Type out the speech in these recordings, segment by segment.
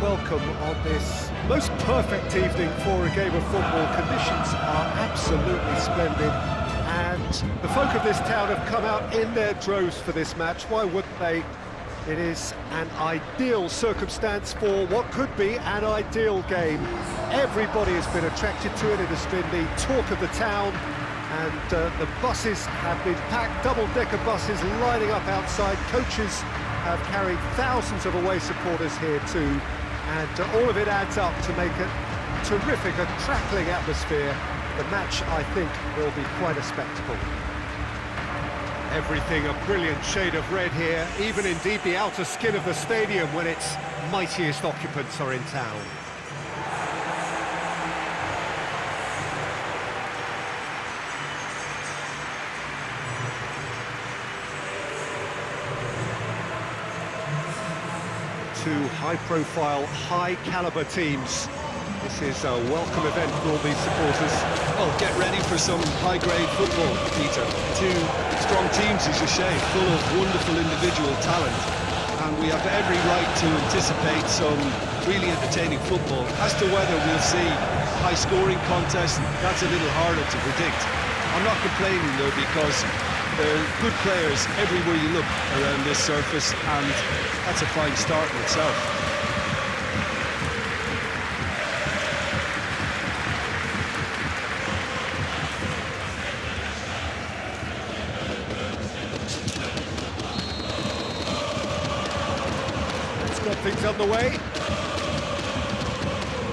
welcome on this most perfect evening for a game of football. Conditions are absolutely splendid, and the folk of this town have come out in their droves for this match. Why wouldn't they? It is an ideal circumstance for what could be an ideal game. Everybody has been attracted to it. It has been the talk of the town, and the buses have been packed, double-decker buses lining up outside. Coaches have carried thousands of away supporters here too, and all of it adds up to make it terrific, a crackling atmosphere. The match, I think, will be quite a spectacle. Everything a brilliant shade of red here, even indeed the outer skin of the stadium when its mightiest occupants are in town. Two high-profile, high-caliber teams. This is a welcome event for all these supporters. Well, get ready for some high-grade football, Peter. Two strong teams, as you say, full of wonderful individual talent. And we have every right to anticipate some really entertaining football. As to whether we'll see high-scoring contests, that's a little harder to predict. I'm not complaining, though, because there are good players everywhere you look around this surface, and that's a fine start in itself. Let's get things underway.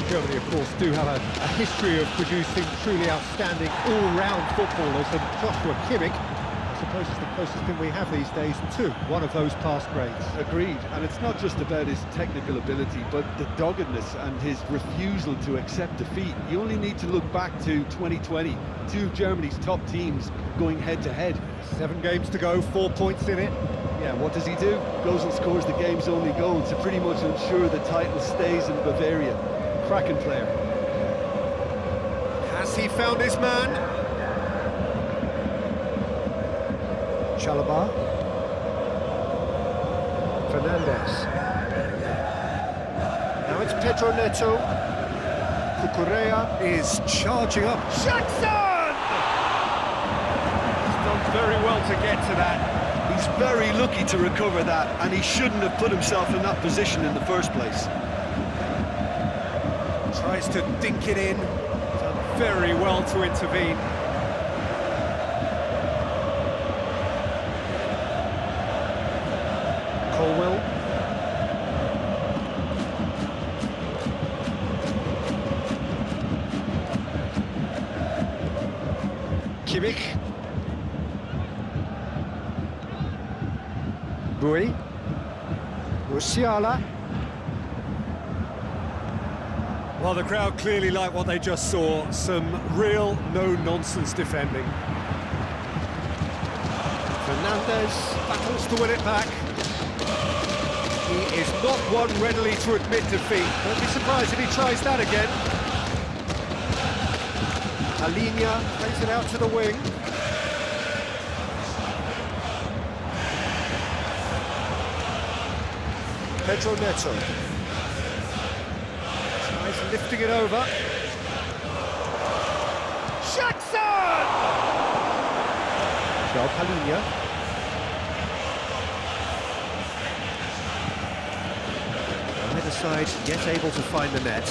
Germany, of course, do have a history of producing truly outstanding all-round footballers, and Joshua Kimmich, I suppose, is the closest thing we have these days to one of those past greats. Agreed, and it's not just about his technical ability, but the doggedness and his refusal to accept defeat. You only need to look back to 2020, two of Germany's top teams going head-to-head. 7 games to go, 4 points in it. Yeah, what does he do? Goes and scores the game's only goal to pretty much ensure the title stays in Bavaria. Cracking player. Has he found his man? Chalobah. Fernandez. Now it's Pedro Neto. Cucurella is charging up. Jackson! He's done very well to get to that. He's very lucky to recover that, and he shouldn't have put himself in that position in the first place. Tries to dink it in. Done very well to intervene. Colwell. Kimmich. Bui. Musiala. Well, the crowd clearly like what they just saw. Some real no-nonsense defending. Fernandez battles to win it back. He is not one readily to admit defeat. Don't be surprised if he tries that again. Alinia plays it out to the wing. Pedro Neto. Tries lifting it over. Jackson! Alinia. Either side yet able to find the net.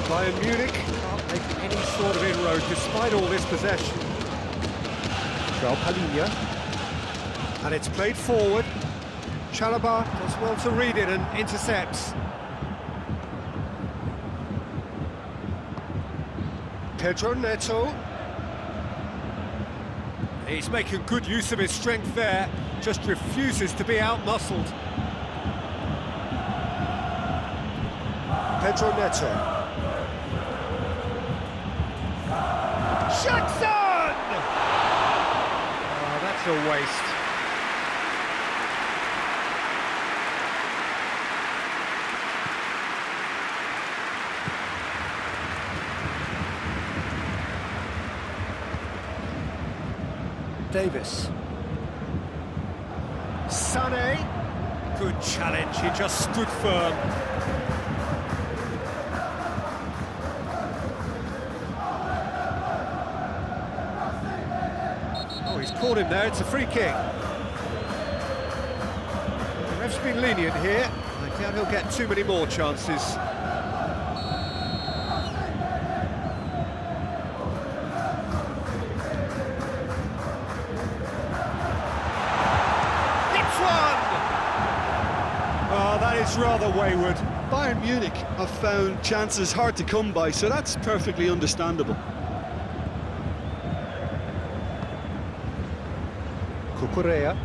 Bayern Munich can't make any sort of inroad despite all this possession. Alinia. And it's played forward. Chalobah does well to read it and intercepts. Pedro Neto. He's making good use of his strength there, just refuses to be out-muscled. Pedro Neto. Jackson! Oh, that's a waste. Davis. Sané Good challenge, he just stood firm. Oh, he's caught him there, it's a free kick. The ref's been lenient here. I doubt he'll get too many more chances. It's rather wayward. Bayern Munich have found chances hard to come by, so that's perfectly understandable. Cucurella.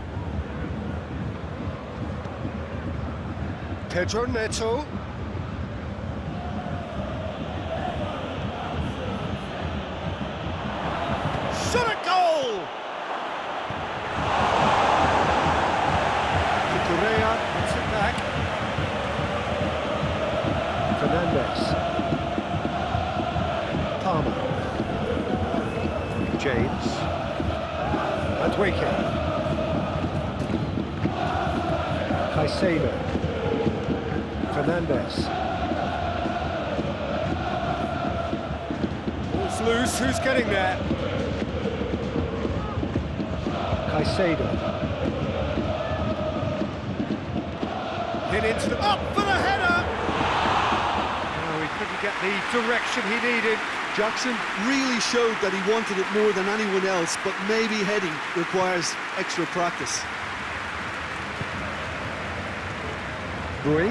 Pedro Neto. Shot a goal! Cucurella gets it back. Fernandez. Palmer. James. Madueke. Caicedo. Fernandez. Ball's loose, who's getting there? Caicedo. Hit into the... Up for the header! Couldn't get the direction he needed. Jackson really showed that he wanted it more than anyone else, but maybe heading requires extra practice. Rui.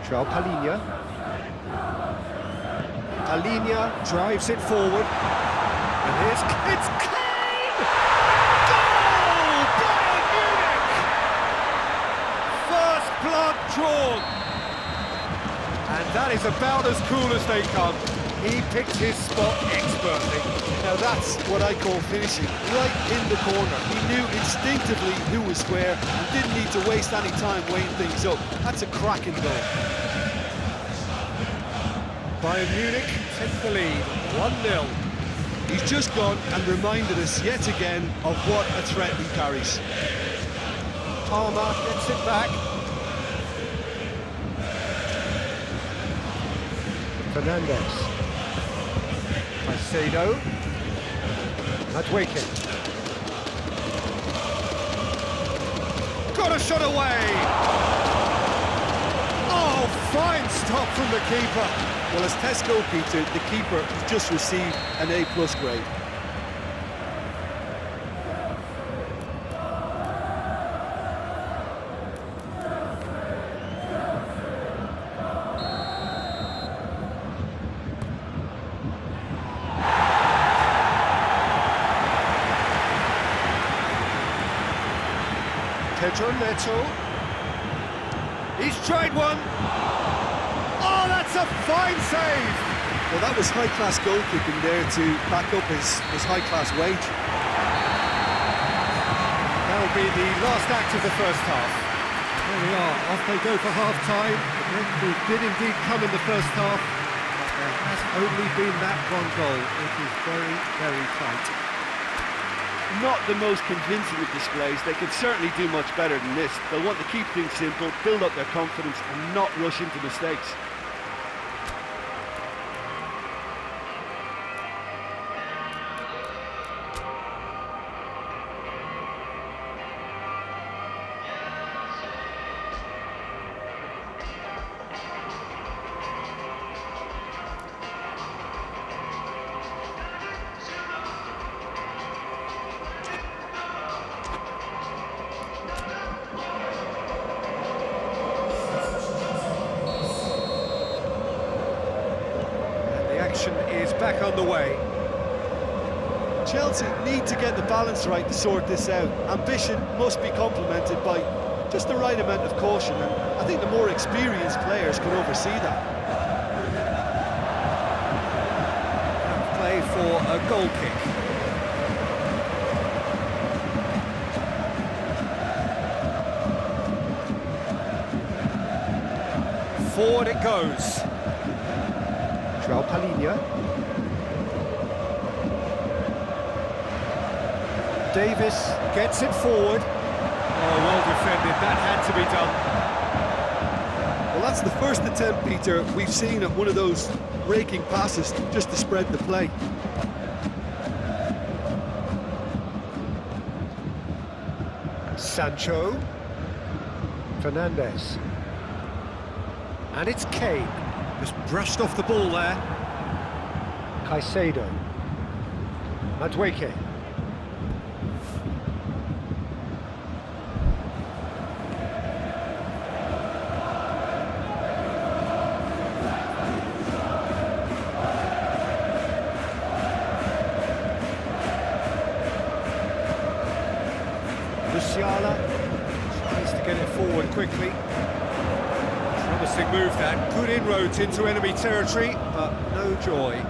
João Palhinha. Palhinha drives it forward. And here's... It's Kane! Goal! Bayern Munich! First blood drawn. And that is about as cool as they come. He picked his spot expertly. Now that's what I call finishing, right in the corner. He knew instinctively who was where and didn't need to waste any time weighing things up. That's a cracking goal. Bayern Munich take the lead, 1-0. He's just gone and reminded us yet again of what a threat he carries. Palmer gets it back. Fernandez. Caicedo. Madueke. Got a shot away! Oh, fine stop from the keeper. Well, as Tesco, Peter, the keeper has just received an A+ grade. Pedro Neto. He's tried one. Oh, that's a fine save. Well, that was high-class goalkeeping there to back up his high-class wage. That'll be the last act of the first half. There we are, off they go for half-time. We did indeed come in the first half, but there has only been that one goal. It is very, very tight. Not the most convincing of displays. They could certainly do much better than this. They'll want to keep things simple, build up their confidence and not rush into mistakes. Is back on the way. Chelsea need to get the balance right to sort this out. Ambition must be complemented by just the right amount of caution, and I think the more experienced players can oversee that. Play for a goal kick. Forward it goes. João Palhinha. Davis gets it forward. Oh, well defended, that had to be done. Well, that's the first attempt, Peter, we've seen at one of those raking passes just to spread the play. Sancho. Fernandez. And it's Kane. Just brushed off the ball there. Caicedo. Madueke. Musiala tries to get it forward quickly. Promising move that. Good inroads into enemy territory, but no joy.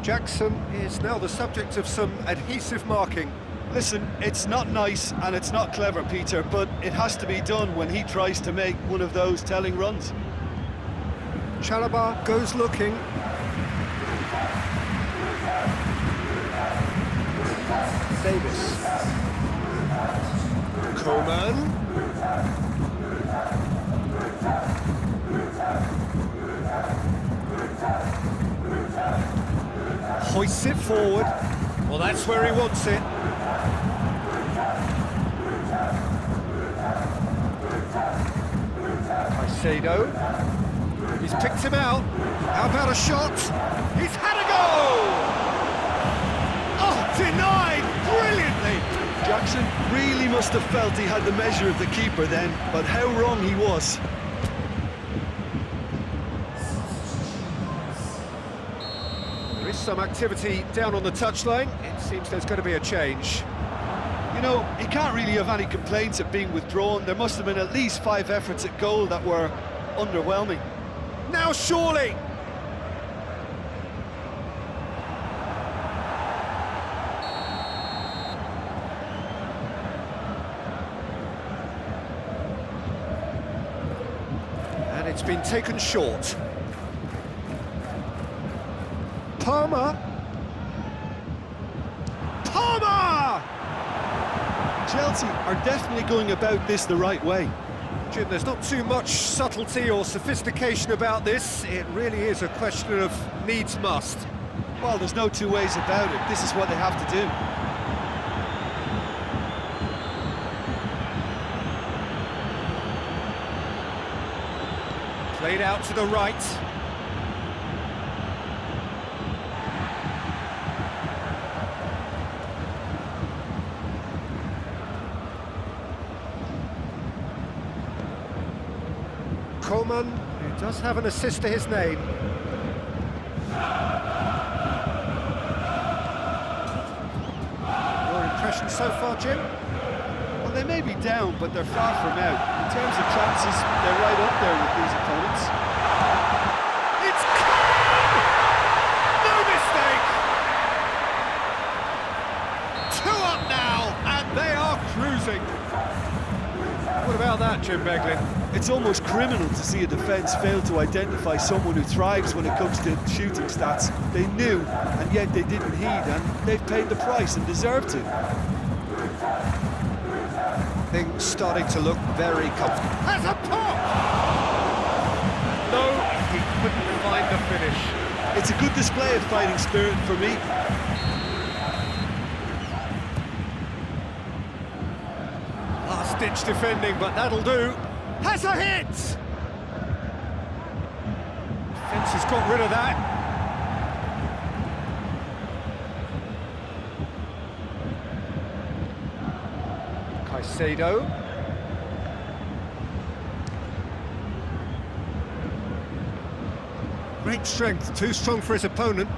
Jackson is now the subject of some adhesive marking. Listen, it's not nice and it's not clever, Peter, but it has to be done when he tries to make one of those telling runs. Chalobah goes looking. Davis. Coman. Hoists it forward. Well, that's where he wants it. Caicedo. He's picked him out. How about a shot? He's had a goal! Oh, denied brilliantly! Jackson really must have felt he had the measure of the keeper then, but how wrong he was. There is some activity down on the touchline. It seems there's going to be a change. You know, he can't really have any complaints at being withdrawn. There must have been at least 5 efforts at goal that were underwhelming. Now surely! And it's been taken short. Palmer! Palmer! Chelsea are definitely going about this the right way. Jim, there's not too much subtlety or sophistication about this. It really is a question of needs must. Well, there's no two ways about it. This is what they have to do. Played out to the right. Coman, who does have an assist to his name. Your impression so far, Jim? Well, they may be down, but they're far from out. In terms of chances, they're right up there with these opponents. It's Kane! No mistake! 2 up now, and they are cruising. What about that, Jim Beglin? It's almost criminal to see a defence fail to identify someone who thrives when it comes to shooting stats. They knew, and yet they didn't heed, and they've paid the price and deserve to. Things starting to look very comfortable. Has a pop! No, he couldn't find the finish. It's a good display of fighting spirit for me. Last-ditch defending, but that'll do. Has a hit! Defence has got rid of that. Caicedo. Great strength, too strong for his opponent.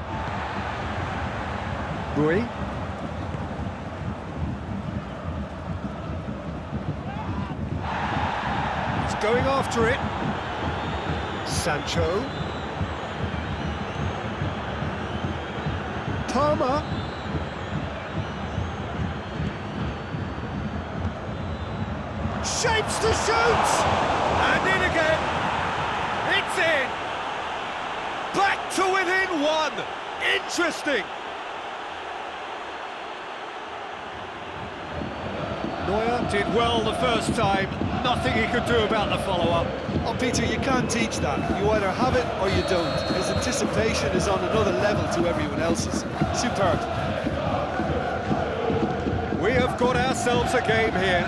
Rui. Going after it. Sancho. Palmer. Shapes to shoot! And in again. It's in. Back to within 1. Interesting! Neuer did well the first time, nothing he could do about the follow-up. Oh, Peter, you can't teach that. You either have it or you don't. His anticipation is on another level to everyone else's. Superb. We have got ourselves a game here.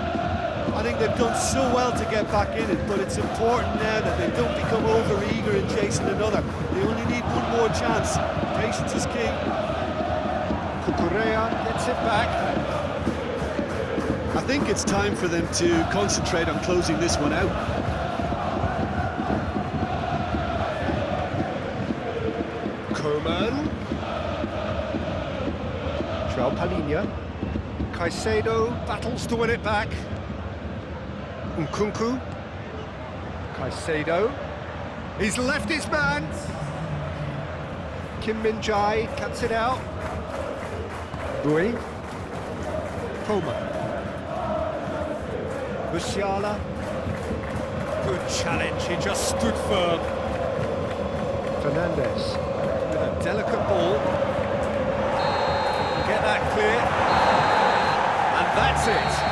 I think they've done so well to get back in it, but it's important now that they don't become over-eager in chasing another. They only need one more chance. Patience is key. Cucurella gets it back. I think it's time for them to concentrate on closing this one out. Coman. João Palhinha. Caicedo battles to win it back. Nkunku. Caicedo. He's left his man. Kim Min-jae cuts it out. Bui. Coman. Musiala. Good challenge, he just stood firm. Fernandes with a delicate ball. Get that clear. And that's it.